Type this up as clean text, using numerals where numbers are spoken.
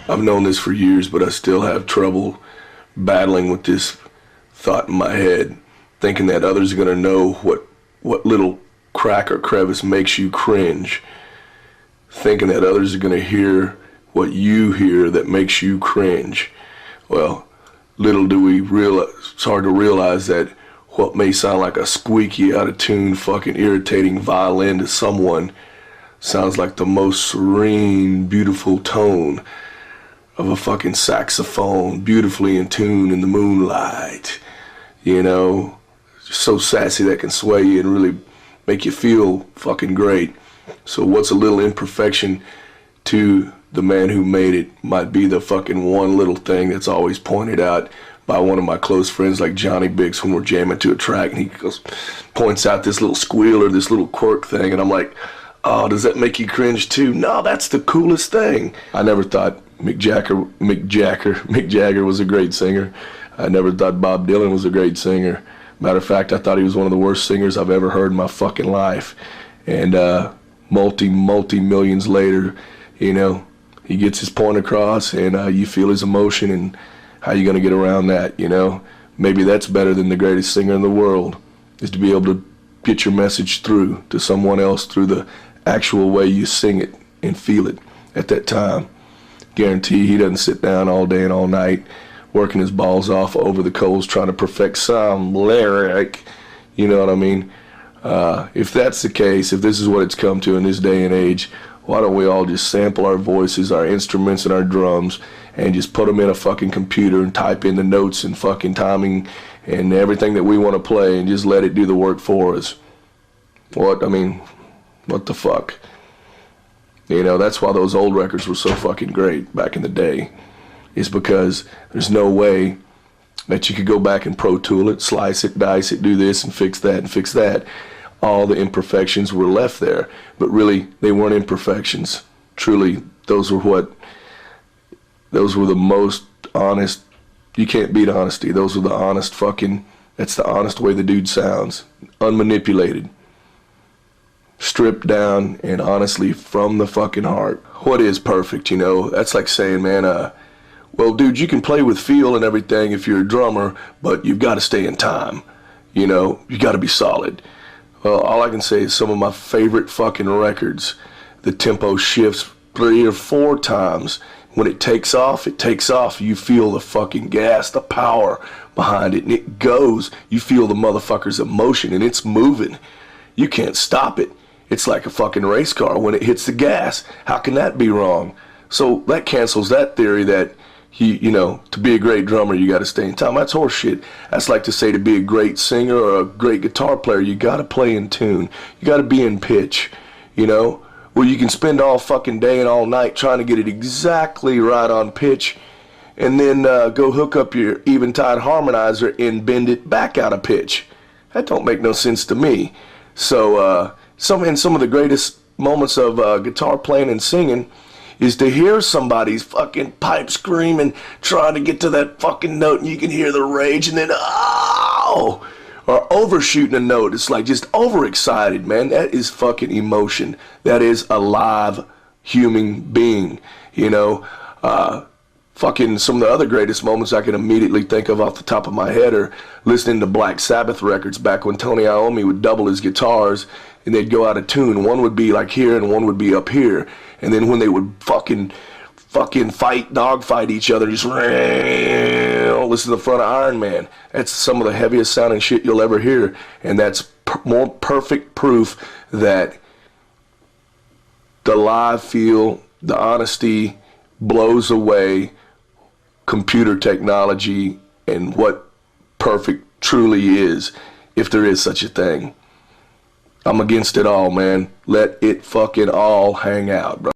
I've known this for years, but I still have trouble battling with this thought in my head, thinking that others are gonna know what little crack or crevice makes you cringe, thinking that others are gonna hear what you hear that makes you cringe. Well, little do we realize, it's hard to realize that what may sound like a squeaky, out of tune, fucking irritating violin to someone sounds like the most serene, beautiful tone of a fucking saxophone, beautifully in tune in the moonlight. You know, so sassy that can sway you and really make you feel fucking great. So what's a little imperfection to the man who made it might be the fucking one little thing that's always pointed out by one of my close friends like Johnny Biggs when we're jamming to a track, and he goes, points out this little squeal or this little quirk thing, and I'm like, oh, does that make you cringe too? No, that's the coolest thing. I never thought Mick Jagger was a great singer. I never thought Bob Dylan was a great singer. Matter of fact, I thought he was one of the worst singers I've ever heard in my fucking life. And multi-millions later, you know, he gets his point across, and you feel his emotion, and how you gonna get around that, you know? Maybe that's better than the greatest singer in the world, is to be able to get your message through to someone else through the actual way you sing it and feel it at that time. Guarantee he doesn't sit down all day and all night working his balls off over the coals trying to perfect some lyric, you know what I mean? If that's the case, if this is what it's come to in this day and age, why don't we all just sample our voices, our instruments, and our drums, and just put them in a fucking computer and type in the notes and fucking timing and everything that we want to play, and just let it do the work for us? What the fuck? You know, that's why those old records were so fucking great back in the day, is because there's no way that you could go back and Pro Tool it, slice it, dice it, do this and fix that and fix that. All the imperfections were left there, but really they weren't imperfections. Truly, those were the most honest. You can't beat honesty. Those were the honest fucking, that's the honest way the dude sounds. Unmanipulated. Stripped down and honestly from the fucking heart. What is perfect, you know? That's like saying, man, well, dude, you can play with feel and everything if you're a drummer, but you've got to stay in time. You know, you got to be solid. Well, all I can say is some of my favorite fucking records, the tempo shifts 3 or 4 times. When it takes off, you feel the fucking gas, the power behind it, and it goes. You feel the motherfucker's emotion, and it's moving. You can't stop it. It's like a fucking race car when it hits the gas. How can that be wrong? So that cancels that theory that you know, to be a great drummer, you got to stay in time. That's horseshit. That's like to say to be a great singer or a great guitar player, you got to play in tune. You got to be in pitch, you know? Well, you can spend all fucking day and all night trying to get it exactly right on pitch, and then go hook up your Eventide harmonizer and bend it back out of pitch. That don't make no sense to me. So some of the greatest moments of guitar playing and singing is to hear somebody's fucking pipe screaming, trying to get to that fucking note, and you can hear the rage, and then, oh, or overshooting a note. It's like just overexcited, man. That is fucking emotion. That is a live human being, you know? Fucking some of the other greatest moments I can immediately think of off the top of my head are listening to Black Sabbath records back when Tony Iommi would double his guitars and they'd go out of tune. One would be like here and one would be up here. And then when they would fucking dogfight each other, just listen to the front of Iron Man. That's some of the heaviest sounding shit you'll ever hear. And that's more perfect proof that the live feel, the honesty blows away computer technology and what perfect truly is, if there is such a thing. I'm against it all, man. Let it fucking all hang out, bro.